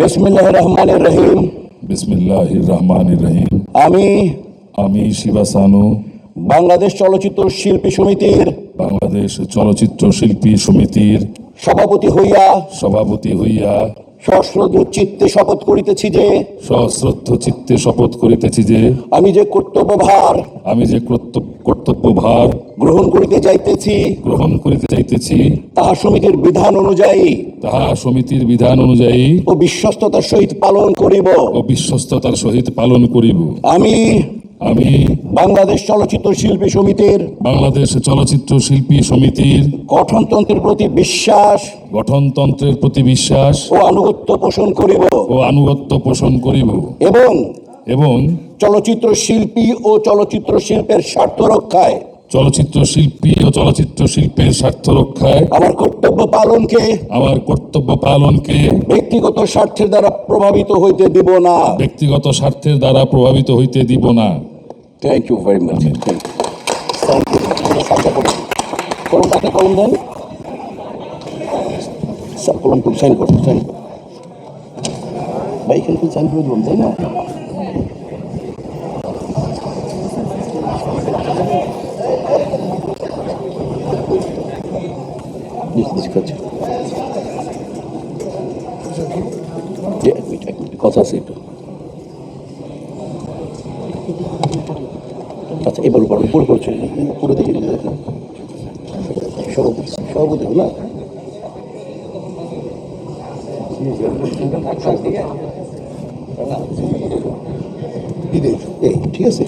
বিসমিল্লাহির রহমানির রহিম। বিসমিল্লাহির রহমানির রহিম। আমি শিবা সানু বাংলাদেশ চলচ্চিত্র শিল্পী সমিতির বাংলাদেশ চলচ্চিত্র শিল্পী সমিতির সভাপতি হইয়া সশ্রদ্ধ চিত্তে শপথ করিতেছি যে আমি যে কর্তব্যভার গ্রহণ করিতে যাইতেছি তাহা সমিতির বিধান অনুযায়ী ও বিশ্বস্ততার সহিত পালন করিব। আমি বাংলাদেশ চলচ্চিত্র শিল্পী সমিতির গঠনতন্ত্রের প্রতি বিশ্বাস ও আনুগত্য পোষণ করিব এবং চলচ্চিত্র শিল্পী ও চলচ্চিত্র শিল্পের স্বার্থ রক্ষায় আমার কর্তব্য পালনকে ব্যক্তিগত স্বার্থের দ্বারা প্রভাবিত হইতে দিব না। Thank you very much. কলম দেন, কলম সাইন করুন। ভাই এখানে সাইন করে দিলাম, তাই না? কথা আছে একটু। আচ্ছা, এবার উপর করছে পুরো দেখে সভাপতি না ঠিক আছে।